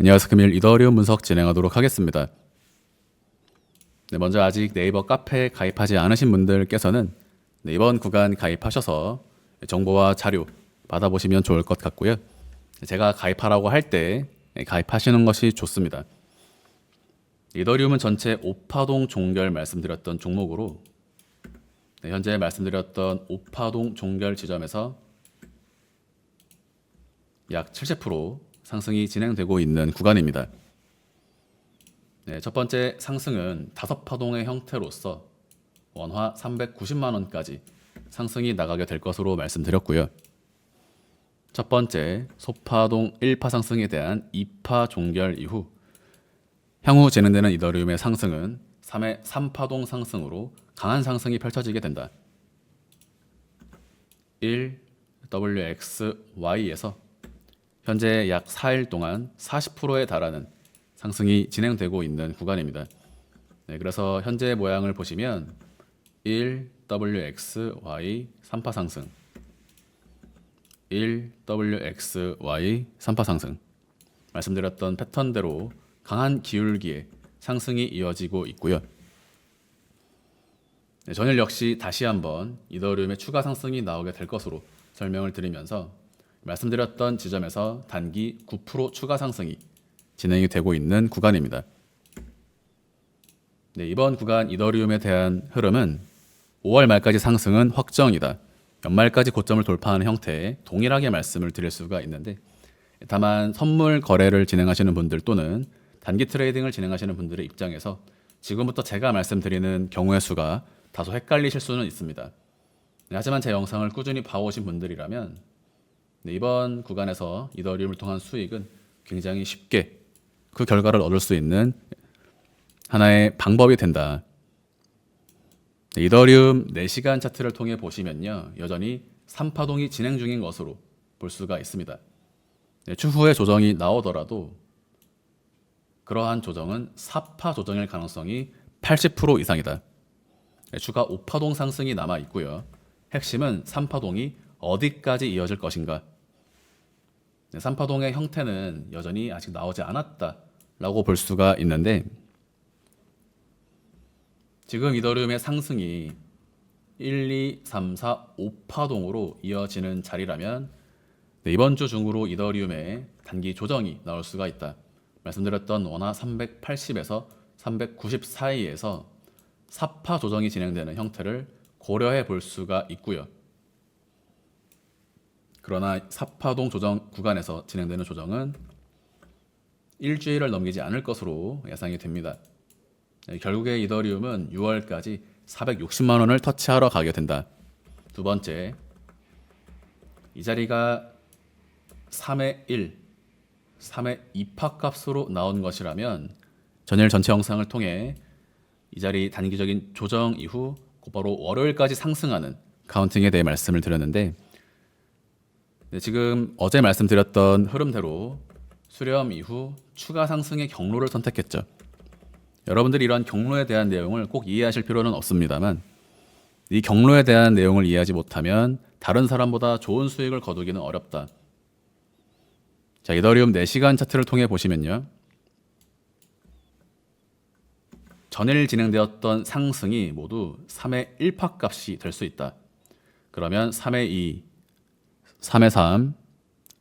안녕하세요. 금일 이더리움 분석 진행하도록 하겠습니다. 먼저 아직 네이버 카페에 가입하지 않으신 분들께서는 이번 구간 가입하셔서 정보와 자료 받아보시면 좋을 것 같고요. 제가 가입하라고 할 때 가입하시는 것이 좋습니다. 이더리움은 전체 5파동 종결 말씀드렸던 종목으로 현재 말씀드렸던 5파동 종결 지점에서 약 70% 상승이 진행되고 있는 구간입니다. 첫 번째 상승은 5파동의 형태로서 원화 390만 원까지 상승이 나가게 될 것으로 말씀드렸고요. 첫 번째 소파동 1파 상승에 대한 2파 종결 이후 향후 진행되는 이더리움의 상승은 3회 3파동 상승으로 강한 상승이 펼쳐지게 된다. 1WXY에서 현재 약 4일 동안 40%에 달하는 상승이 진행되고 있는 구간입니다. 그래서 현재 모양을 보시면 1WXY 3파 상승, 1WXY 3파 상승, 말씀드렸던 패턴대로 강한 기울기에 상승이 이어지고 있고요. 전일 역시 다시 한번 이더리움의 추가 상승이 나오게 될 것으로 설명을 드리면서 말씀드렸던 지점에서 단기 9% 추가 상승이 진행이 되고 있는 구간입니다. 이번 구간 이더리움에 대한 흐름은 5월 말까지 상승은 확정이다. 연말까지 고점을 돌파하는 형태에 동일하게 말씀을 드릴 수가 있는데, 다만 선물 거래를 진행하시는 분들 또는 단기 트레이딩을 진행하시는 분들의 입장에서 지금부터 제가 말씀드리는 경우의 수가 다소 헷갈리실 수는 있습니다. 하지만 제 영상을 꾸준히 봐오신 분들이라면 이번 구간에서 이더리움을 통한 수익은 굉장히 쉽게 그 결과를 얻을 수 있는 하나의 방법이 된다. 이더리움 4시간 차트를 통해 보시면요, 여전히 3파동이 진행 중인 것으로 볼 수가 있습니다. 추후에 조정이 나오더라도 그러한 조정은 4파 조정일 가능성이 80% 이상이다. 추가 5파동 상승이 남아 있고요. 핵심은 3파동이 어디까지 이어질 것인가. 3파동의 형태는 여전히 아직 나오지 않았다라고 볼 수가 있는데, 지금 이더리움의 상승이 1, 2, 3, 4, 5파동으로 이어지는 자리라면 이번 주 중으로 이더리움의 단기 조정이 나올 수가 있다. 말씀드렸던 원화 380에서 390 사이에서 4파 조정이 진행되는 형태를 고려해 볼 수가 있고요. 그러나 4파동 조정 구간에서 진행되는 조정은 일주일을 넘기지 않을 것으로 예상이 됩니다. 결국에 이더리움은 6월까지 460만 원을 터치하러 가게 된다. 두 번째, 이 자리가 3의 1, 3의 2파 값으로 나온 것이라면 전일 전체 영상을 통해 이 자리 단기적인 조정 이후 곧바로 월요일까지 상승하는 카운팅에 대해 말씀을 드렸는데, 지금 어제 말씀드렸던 흐름대로 수렴 이후 추가 상승의 경로를 선택했죠. 여러분들이 이러한 경로에 대한 내용을 꼭 이해하실 필요는 없습니다만, 이 경로에 대한 내용을 이해하지 못하면 다른 사람보다 좋은 수익을 거두기는 어렵다. 자, 이더리움 4시간 차트를 통해 보시면요, 전일 진행되었던 상승이 모두 3의 1파 값이 될 수 있다. 그러면 3의 2, 3의 3,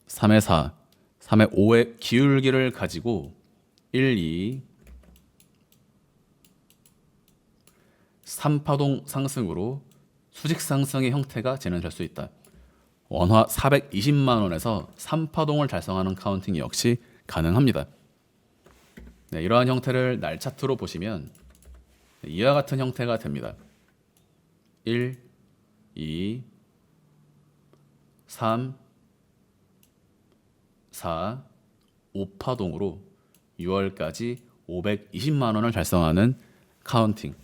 3의 4, 3의 5의 기울기를 가지고 1, 2, 3파동 상승으로 수직 상승의 형태가 진행될 수 있다. 원화 420만 원에서 3파동을 달성하는 카운팅 역시 가능합니다. 이러한 형태를 날 차트로 보시면 이와 같은 형태가 됩니다. 1, 2, 3, 4, 5파동으로 6월까지 520만 원을 달성하는 카운팅.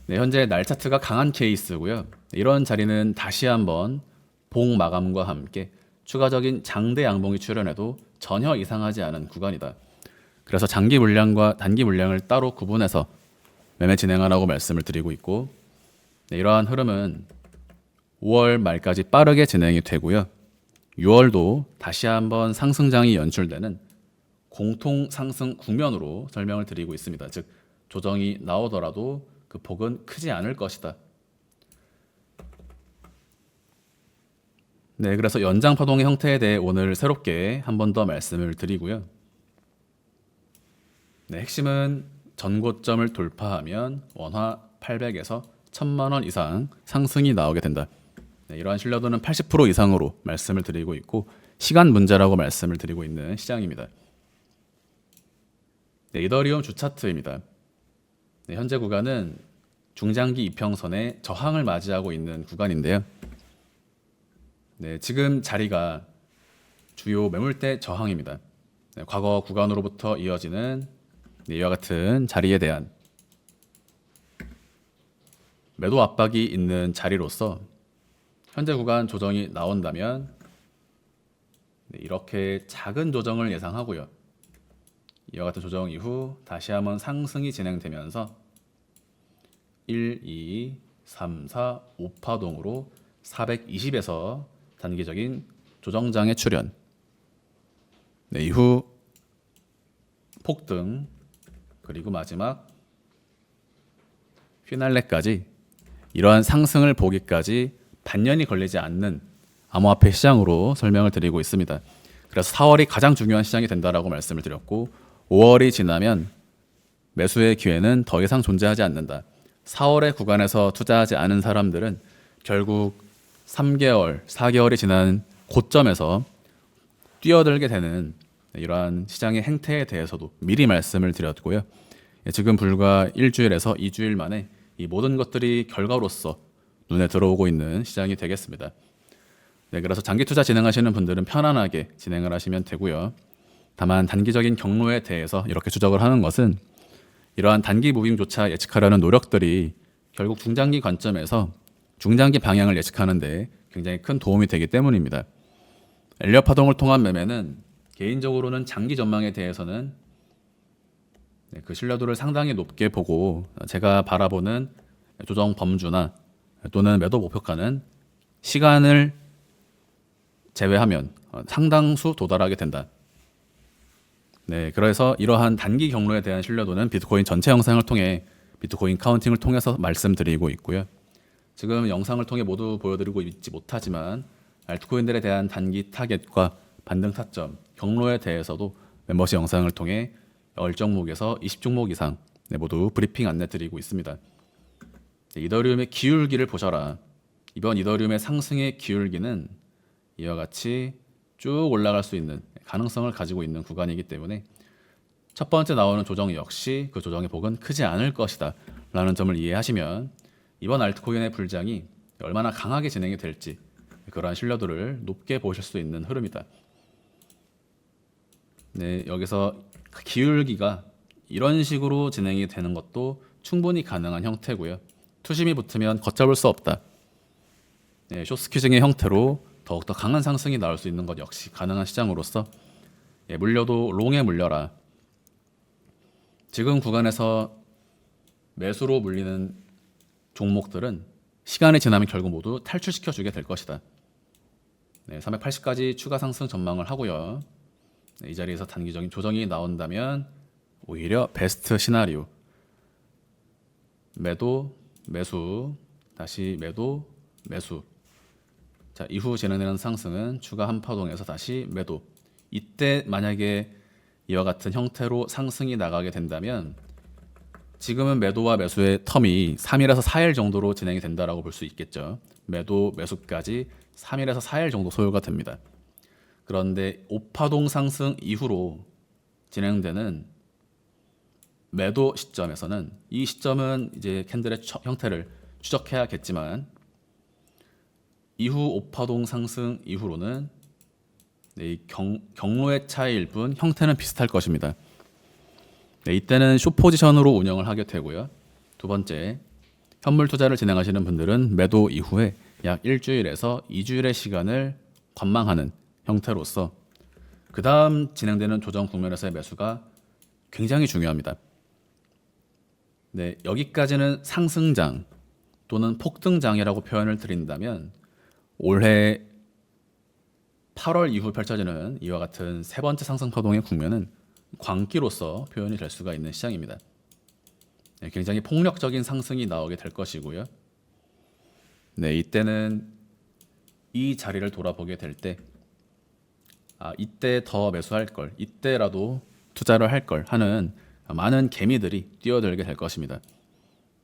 현재 날 차트가 강한 케이스고요. 이런 자리는 다시 한번 봉 마감과 함께 추가적인 장대 양봉이 출현해도 전혀 이상하지 않은 구간이다. 그래서 장기 물량과 단기 물량을 따로 구분해서 매매 진행하라고 말씀을 드리고 있고, 이러한 흐름은 5월 말까지 빠르게 진행이 되고요. 6월도 다시 한번 상승장이 연출되는 공통 상승 국면으로 설명을 드리고 있습니다. 즉 조정이 나오더라도 그 폭은 크지 않을 것이다. 네, 그래서 연장 파동의 형태에 대해 오늘 새롭게 한 번 더 말씀을 드리고요. 네, 핵심은 전고점을 돌파하면 원화 800에서 1000만 원 이상 상승이 나오게 된다. 네, 이러한 신뢰도는 80% 이상으로 말씀을 드리고 있고 시간 문제라고 말씀을 드리고 있는 시장입니다. 네, 이더리움 주 차트입니다. 네, 현재 구간은 중장기 이평선의 저항을 맞이하고 있는 구간인데요. 네, 지금 자리가 주요 매물대 저항입니다. 네, 과거 구간으로부터 이어지는 이와 같은 자리에 대한 매도 압박이 있는 자리로서 현재 구간 조정이 나온다면 이렇게 작은 조정을 예상하고요. 이와 같은 조정 이후 다시 한번 상승이 진행되면서 1, 2, 3, 4, 5파동으로 420에서 단기적인 조정장의 출현. 네, 이후 폭등 그리고 마지막 피날레까지 이러한 상승을 보기까지 반년이 걸리지 않는 암호화폐 시장으로 설명을 드리고 있습니다. 그래서 4월이 가장 중요한 시장이 된다라고 말씀을 드렸고 5월이 지나면 매수의 기회는 더 이상 존재하지 않는다. 4월의 구간에서 투자하지 않은 사람들은 결국 3개월, 4개월이 지난 고점에서 뛰어들게 되는 이러한 시장의 행태에 대해서도 미리 말씀을 드렸고요. 지금 불과 일주일에서 2주일 만에 이 모든 것들이 결과로서 눈에 들어오고 있는 시장이 되겠습니다. 네, 그래서 장기 투자 진행하시는 분들은 편안하게 진행을 하시면 되고요. 다만 단기적인 경로에 대해서 이렇게 추적을 하는 것은 이러한 단기 무빙조차 예측하려는 노력들이 결국 중장기 관점에서 중장기 방향을 예측하는데 굉장히 큰 도움이 되기 때문입니다. 엘리엇 파동을 통한 매매는 개인적으로는 장기 전망에 대해서는 그 신뢰도를 상당히 높게 보고 제가 바라보는 조정 범주나 또는 매도 목표가는 시간을 제외하면 상당수 도달하게 된다. 네, 그래서 이러한 단기 경로에 대한 신뢰도는 비트코인 전체 영상을 통해 비트코인 카운팅을 통해서 말씀드리고 있고요. 지금 영상을 통해 모두 보여드리고 있지 못하지만 알트코인들에 대한 단기 타겟과 반등 타점, 경로에 대해서도 멤버십 영상을 통해 10종목에서 20종목 이상 모두 브리핑 안내 드리고 있습니다. 이더리움의 기울기를 보셔라. 이번 이더리움의 상승의 기울기는 이와 같이 쭉 올라갈 수 있는 가능성을 가지고 있는 구간이기 때문에 첫 번째 나오는 조정 역시 그 조정의 폭은 크지 않을 것이다 라는 점을 이해하시면 이번 알트코인의 불장이 얼마나 강하게 진행이 될지 그러한 신뢰도를 높게 보실 수 있는 흐름이다. 네, 여기서 기울기가 이런 식으로 진행이 되는 것도 충분히 가능한 형태고요. 투심이 붙으면 걷잡을 수 없다. 네, 숏스퀴징의 형태로 더욱더 강한 상승이 나올 수 있는 것 역시 가능한 시장으로서 물려도 롱에 물려라. 지금 구간에서 매수로 물리는 종목들은 시간이 지나면 결국 모두 탈출시켜 주게 될 것이다. 네, 380까지 추가 상승 전망을 하고요. 네, 이 자리에서 단기적인 조정이 나온다면 오히려 베스트 시나리오. 매도, 매수, 다시 매도, 매수. 자, 이후 진행되는 상승은 추가 한파동에서 다시 매도. 이때 만약에 이와 같은 형태로 상승이 나가게 된다면 지금은 매도와 매수의 텀이 3일에서 4일 정도로 진행이 된다라고 볼 수 있겠죠. 매도, 매수까지 3일에서 4일 정도 소요가 됩니다. 그런데 5파동 상승 이후로 진행되는 매도 시점에서는 이 시점은 이제 캔들의 형태를 추적해야겠지만 이후 5파동 상승 이후로는 이 경로의 차이일 뿐 형태는 비슷할 것입니다. 네, 이때는 숏 포지션으로 운영을 하게 되고요. 두 번째, 현물 투자를 진행하시는 분들은 매도 이후에 약 일주일에서 2주일의 시간을 관망하는 형태로서 그 다음 진행되는 조정 국면에서의 매수가 굉장히 중요합니다. 네, 여기까지는 상승장 또는 폭등장이라고 표현을 드린다면 올해 8월 이후 펼쳐지는 이와 같은 세 번째 상승 파동의 국면은 광기로서 표현이 될 수가 있는 시장입니다. 네, 굉장히 폭력적인 상승이 나오게 될 것이고요. 네, 이때는 이 자리를 돌아보게 될 때, 이때 더 매수할 걸, 이때라도 투자를 할 걸 하는 많은 개미들이 뛰어들게 될 것입니다.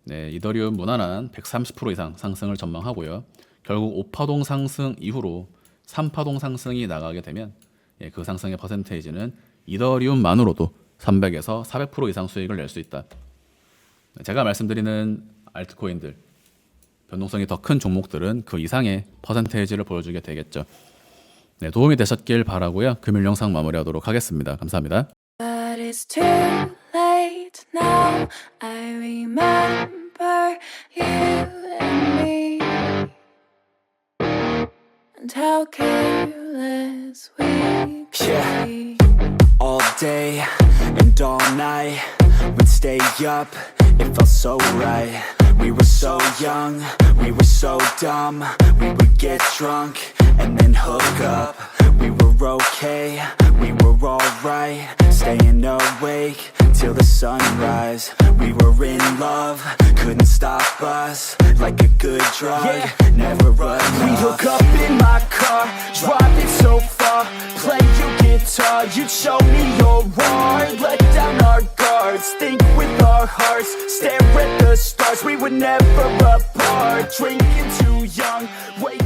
네, 이더리움 무난한 130% 이상 상승을 전망하고요. 결국 5파동 상승 이후로 3파동 상승이 나가게 되면 그 상승의 퍼센테이지는 이더리움만으로도 300에서 400% 이상 수익을 낼 수 있다. 제가 말씀드리는 알트코인들, 변동성이 더 큰 종목들은 그 이상의 퍼센테이지를 보여주게 되겠죠. 네, 도움이 되셨길 바라고요. 금일 영상 마무리하도록 하겠습니다. 감사합니다. But it's too late now. I remember you and me, and how careless we could be. All day and all night, we'd stay up, it felt so right. We were so young, we were so dumb. We would get drunk and then hook up. We were okay, we were alright. Staying awake till the sunrise. We were in love, couldn't stop us. Like a good drug, never enough. We'd hook up in my car, drive it so far. Play your guitar, you'd show me your art. Let down our guards, think with our hearts. Stare at the stars, we were never apart. Drinking too young, wake